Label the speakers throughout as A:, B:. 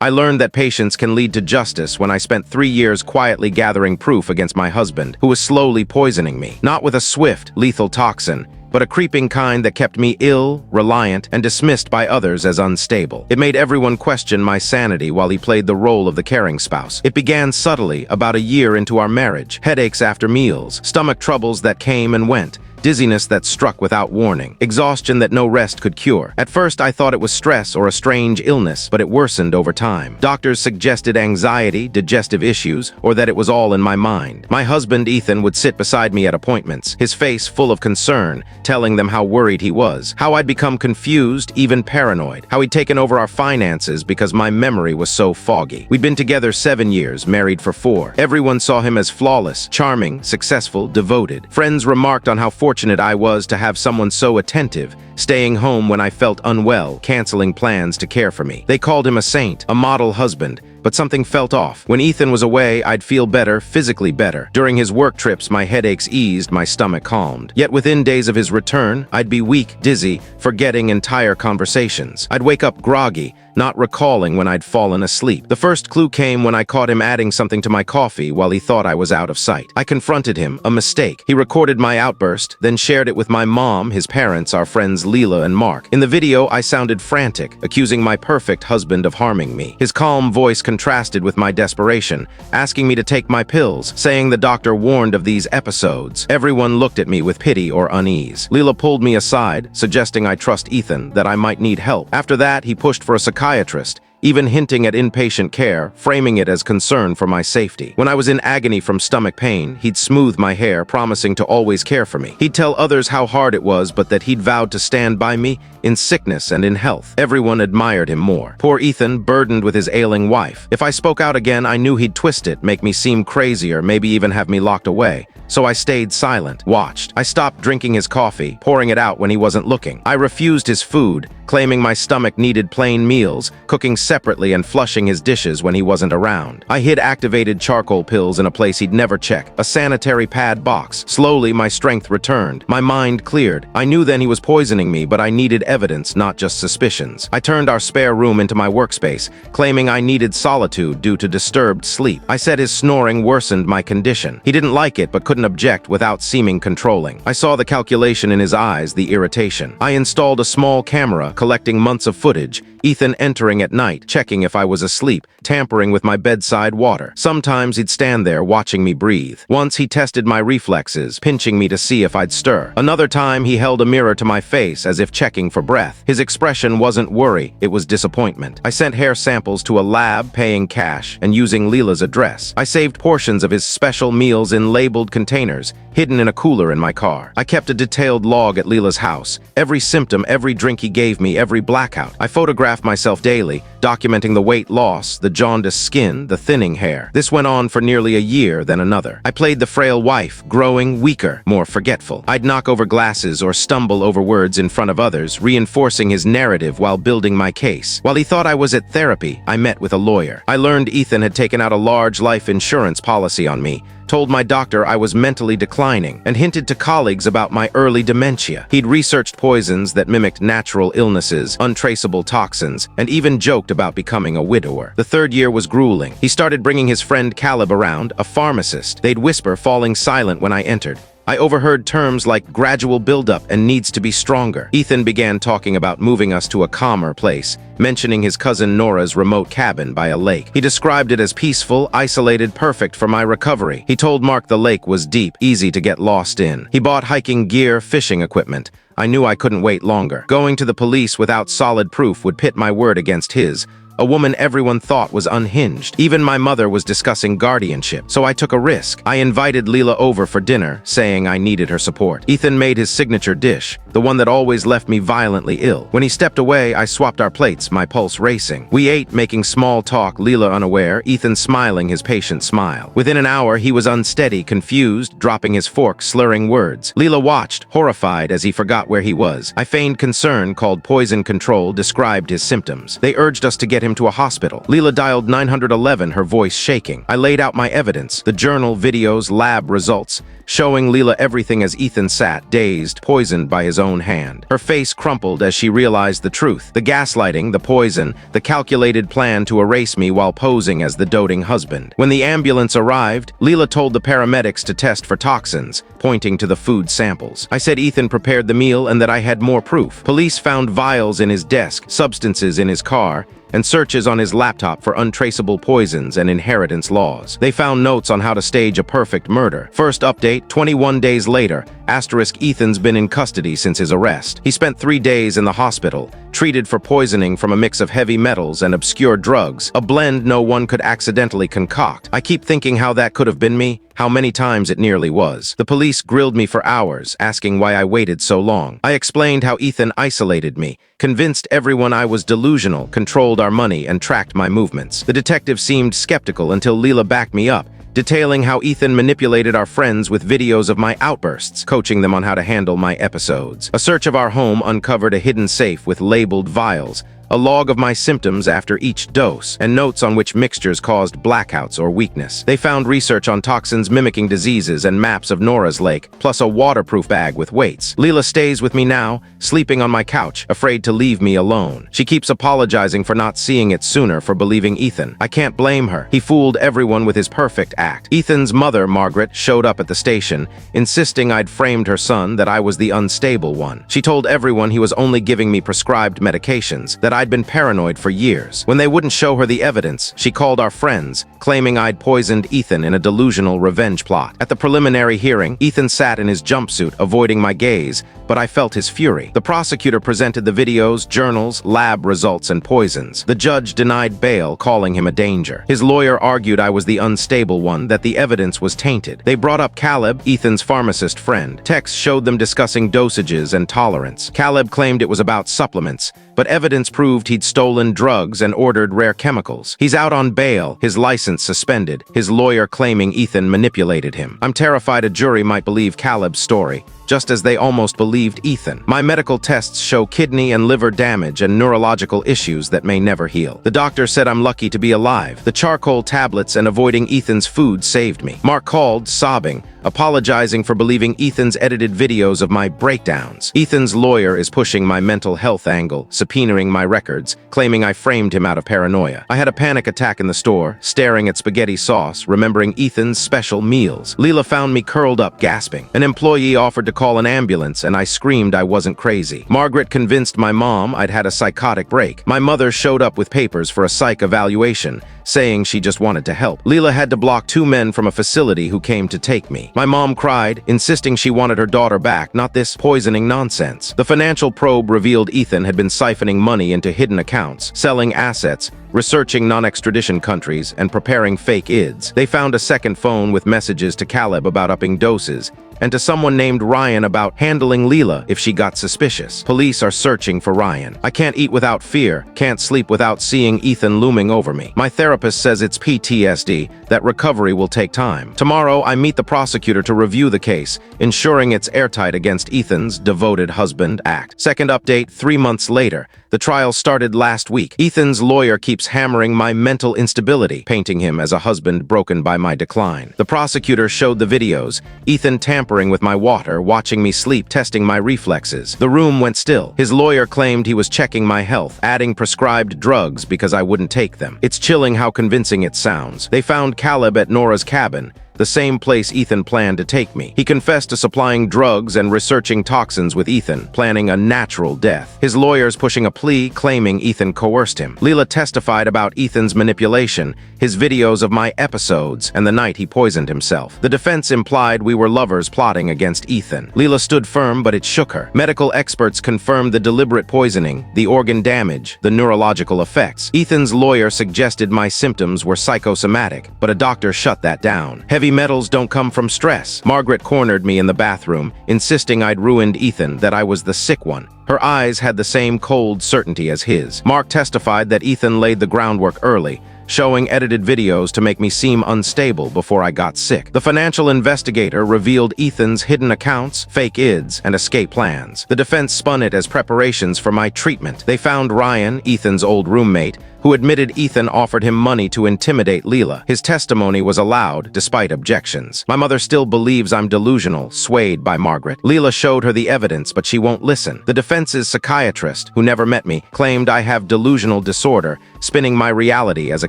A: I learned that patience can lead to justice when I spent 3 years quietly gathering proof against my husband, who was slowly poisoning me. Not with a swift, lethal toxin, but a creeping kind that kept me ill, reliant, and dismissed by others as unstable. It made everyone question my sanity while he played the role of the caring spouse. It began subtly, about a year into our marriage. Headaches after meals, stomach troubles that came and went, dizziness that struck without warning, exhaustion that no rest could cure. At first, I thought it was stress or a strange illness, but it worsened over time. Doctors suggested anxiety, digestive issues, or that it was all in my mind. My husband, Ethan, would sit beside me at appointments, his face full of concern, telling them how worried he was, how I'd become confused, even paranoid, how he'd taken over our finances because my memory was so foggy. We'd been together 7 years, married for 4. Everyone saw him as flawless, charming, successful, devoted. Friends remarked on how fortunate I was to have someone so attentive, staying home when I felt unwell, canceling plans to care for me. They called him a saint, a model husband, but something felt off. When Ethan was away, I'd feel better, physically better. During his work trips, my headaches eased, my stomach calmed. Yet within days of his return, I'd be weak, dizzy, forgetting entire conversations. I'd wake up groggy, not recalling when I'd fallen asleep. The first clue came when I caught him adding something to my coffee while he thought I was out of sight. I confronted him, a mistake. He recorded my outburst, then shared it with my mom, his parents, our friends Leela and Mark. In the video, I sounded frantic, accusing my perfect husband of harming me. His calm voice contrasted with my desperation, asking me to take my pills, saying the doctor warned of these episodes. Everyone looked at me with pity or unease. Leela pulled me aside, suggesting I trust Ethan, that I might need help. After that, he pushed for a psychiatrist, even hinting at inpatient care, framing it as concern for my safety. When I was in agony from stomach pain, he'd smooth my hair, promising to always care for me. He'd tell others how hard it was, but that he'd vowed to stand by me in sickness and in health. Everyone admired him more. Poor Ethan, burdened with his ailing wife. If I spoke out again, I knew he'd twist it, make me seem crazy, or maybe even have me locked away. So I stayed silent, watched. I stopped drinking his coffee, pouring it out when he wasn't looking. I refused his food, claiming my stomach needed plain meals, cooking separately and flushing his dishes when he wasn't around. I hid activated charcoal pills in a place he'd never check, a sanitary pad box. Slowly, my strength returned. My mind cleared. I knew then he was poisoning me, but I needed evidence, not just suspicions. I turned our spare room into my workspace, claiming I needed solitude due to disturbed sleep. I said his snoring worsened my condition. He didn't like it, but couldn't object without seeming controlling. I saw the calculation in his eyes, the irritation. I installed a small camera, collecting months of footage, Ethan entering at night, checking if I was asleep, tampering with my bedside water. Sometimes he'd stand there watching me breathe. Once he tested my reflexes, pinching me to see if I'd stir. Another time he held a mirror to my face as if checking for breath. His expression wasn't worry, it was disappointment. I sent hair samples to a lab, paying cash, and using Leela's address. I saved portions of his special meals in labeled containers, hidden in a cooler in my car. I kept a detailed log at Leela's house. Every symptom, every drink he gave me, every blackout. I photographed myself daily, documenting the weight loss, the jaundiced skin, the thinning hair. This went on for nearly a year, then another. I played the frail wife, growing weaker, more forgetful. I'd knock over glasses or stumble over words in front of others, reinforcing his narrative while building my case. While he thought I was at therapy, I met with a lawyer. I learned Ethan had taken out a large life insurance policy on me, told my doctor I was mentally declining, and hinted to colleagues about my early dementia. He'd researched poisons that mimicked natural illnesses, untraceable toxins, and even joked about becoming a widower. The 3rd year was grueling. He started bringing his friend Caleb around, a pharmacist. They'd whisper, falling silent when I entered. I overheard terms like gradual buildup and needs to be stronger. Ethan began talking about moving us to a calmer place, mentioning his cousin Nora's remote cabin by a lake. He described it as peaceful, isolated, perfect for my recovery. He told Mark the lake was deep, easy to get lost in. He bought hiking gear, fishing equipment. I knew I couldn't wait longer. Going to the police without solid proof would pit my word against his. A woman everyone thought was unhinged. Even my mother was discussing guardianship, so I took a risk. I invited Leela over for dinner, saying I needed her support. Ethan made his signature dish, the one that always left me violently ill. When he stepped away, I swapped our plates, my pulse racing. We ate, making small talk, Leela unaware, Ethan smiling his patient smile. Within an hour, he was unsteady, confused, dropping his fork, slurring words. Leela watched, horrified as he forgot where he was. I feigned concern, called poison control, described his symptoms. They urged us to get him him to a hospital. Leela dialed 911, her voice shaking. I laid out my evidence, the journal, videos, lab results, showing Leela everything as Ethan sat, dazed, poisoned by his own hand. Her face crumpled as she realized the truth. The gaslighting, the poison, the calculated plan to erase me while posing as the doting husband. When the ambulance arrived, Leela told the paramedics to test for toxins, pointing to the food samples. I said Ethan prepared the meal and that I had more proof. Police found vials in his desk, substances in his car, and searches on his laptop for untraceable poisons and inheritance laws. They found notes on how to stage a perfect murder. First update, 21 days later, Ethan's been in custody since his arrest. He spent 3 days in the hospital, treated for poisoning from a mix of heavy metals and obscure drugs, a blend no one could accidentally concoct. I keep thinking how that could have been me, how many times it nearly was. The police grilled me for hours, asking why I waited so long. I explained how Ethan isolated me, convinced everyone I was delusional, controlled our money, and tracked my movements. The detective seemed skeptical until Leela backed me up, detailing how Ethan manipulated our friends with videos of my outbursts, coaching them on how to handle my episodes. A search of our home uncovered a hidden safe with labeled vials, a log of my symptoms after each dose, and notes on which mixtures caused blackouts or weakness. They found research on toxins mimicking diseases and maps of Nora's lake, plus a waterproof bag with weights. Leela stays with me now, sleeping on my couch, afraid to leave me alone. She keeps apologizing for not seeing it sooner, for believing Ethan. I can't blame her. He fooled everyone with his perfect act. Ethan's mother, Margaret, showed up at the station, insisting I'd framed her son, that I was the unstable one. She told everyone he was only giving me prescribed medications, that I'd been paranoid for years. When they wouldn't show her the evidence, she called our friends, claiming I'd poisoned Ethan in a delusional revenge plot. At the preliminary hearing, Ethan sat in his jumpsuit, avoiding my gaze, but I felt his fury. The prosecutor presented the videos, journals, lab results, and poisons. The judge denied bail, calling him a danger. His lawyer argued I was the unstable one, that the evidence was tainted. They brought up Caleb, Ethan's pharmacist friend. Texts showed them discussing dosages and tolerance. Caleb claimed it was about supplements, but evidence proved he'd stolen drugs and ordered rare chemicals. He's out on bail, his license suspended, his lawyer claiming Ethan manipulated him. I'm terrified a jury might believe Caleb's story, just as they almost believed Ethan. My medical tests show kidney and liver damage and neurological issues that may never heal. The doctor said I'm lucky to be alive. The charcoal tablets and avoiding Ethan's food saved me. Mark called, sobbing, apologizing for believing Ethan's edited videos of my breakdowns. Ethan's lawyer is pushing my mental health angle, subpoenaing my records, claiming I framed him out of paranoia. I had a panic attack in the store, staring at spaghetti sauce, remembering Ethan's special meals. Leela found me curled up, gasping. An employee offered to call an ambulance, and I screamed I wasn't crazy. Margaret convinced my mom I'd had a psychotic break. My mother showed up with papers for a psych evaluation, saying she just wanted to help. Leela had to block 2 men from a facility who came to take me. My mom cried, insisting she wanted her daughter back, not this poisoning nonsense. The financial probe revealed Ethan had been siphoning money into hidden accounts, selling assets, researching non-extradition countries, and preparing fake IDs. They found a second phone with messages to Caleb about upping doses, and to someone named Ryan about handling Leela if she got suspicious. Police are searching for Ryan. I can't eat without fear, can't sleep without seeing Ethan looming over me. My therapist says it's PTSD, that recovery will take time. Tomorrow, I meet the prosecutor to review the case, ensuring it's airtight against Ethan's devoted husband act. Second update, 3 months later. The trial started last week. Ethan's lawyer keeps hammering my mental instability, painting him as a husband broken by my decline. The prosecutor showed the videos, Ethan tampering with my water, watching me sleep, testing my reflexes. The room went still. His lawyer claimed he was checking my health, adding prescribed drugs because I wouldn't take them. It's chilling how convincing it sounds. They found Caleb at Nora's cabin, the same place Ethan planned to take me. He confessed to supplying drugs and researching toxins with Ethan, planning a natural death. His lawyers pushing a plea, claiming Ethan coerced him. Leela testified about Ethan's manipulation, his videos of my episodes, and the night he poisoned himself. The defense implied we were lovers plotting against Ethan. Leela stood firm, but it shook her. Medical experts confirmed the deliberate poisoning, the organ damage, the neurological effects. Ethan's lawyer suggested my symptoms were psychosomatic, but a doctor shut that down. Heavy metals don't come from stress. Margaret cornered me in the bathroom, insisting I'd ruined Ethan, that I was the sick one, Her eyes had the same cold certainty as his. Mark testified that Ethan laid the groundwork early, showing edited videos to make me seem unstable before I got sick. The financial investigator revealed Ethan's hidden accounts, fake IDs, and escape plans. The defense spun it as preparations for my treatment. They found Ryan, Ethan's old roommate, who admitted Ethan offered him money to intimidate Leela. His testimony was allowed, despite objections. My mother still believes I'm delusional, swayed by Margaret. Leela showed her the evidence, but she won't listen. The defense's psychiatrist, who never met me, claimed I have delusional disorder, spinning my reality as a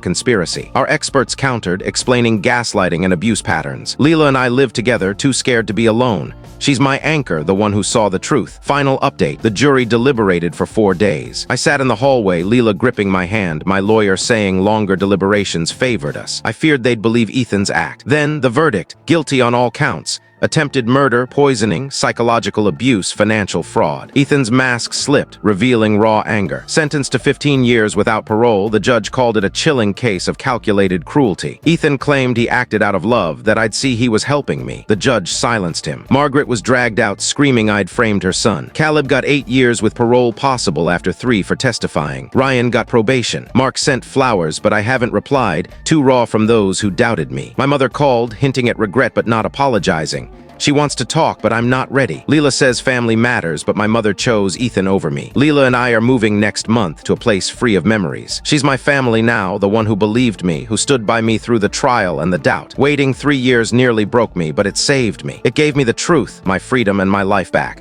A: conspiracy. Our experts countered, explaining gaslighting and abuse patterns. Leela and I live together, too scared to be alone. She's my anchor, the one who saw the truth. Final update. The jury deliberated for 4 days. I sat in the hallway, Leela gripping my hand, my lawyer saying longer deliberations favored us. I feared they'd believe Ethan's act. Then, the verdict. Guilty on all counts. Attempted murder, poisoning, psychological abuse, financial fraud. Ethan's mask slipped, revealing raw anger. Sentenced to 15 years without parole, the judge called it a chilling case of calculated cruelty. Ethan claimed he acted out of love, that I'd see he was helping me. The judge silenced him. Margaret was dragged out, screaming I'd framed her son. Caleb got 8 years with parole possible after 3 for testifying. Ryan got probation. Mark sent flowers, but I haven't replied, too raw from those who doubted me. My mother called, hinting at regret but not apologizing. She wants to talk, but I'm not ready. Leela says family matters, but my mother chose Ethan over me. Leela and I are moving next month to a place free of memories. She's my family now, the one who believed me, who stood by me through the trial and the doubt. Waiting 3 years nearly broke me, but it saved me. It gave me the truth, my freedom, and my life back.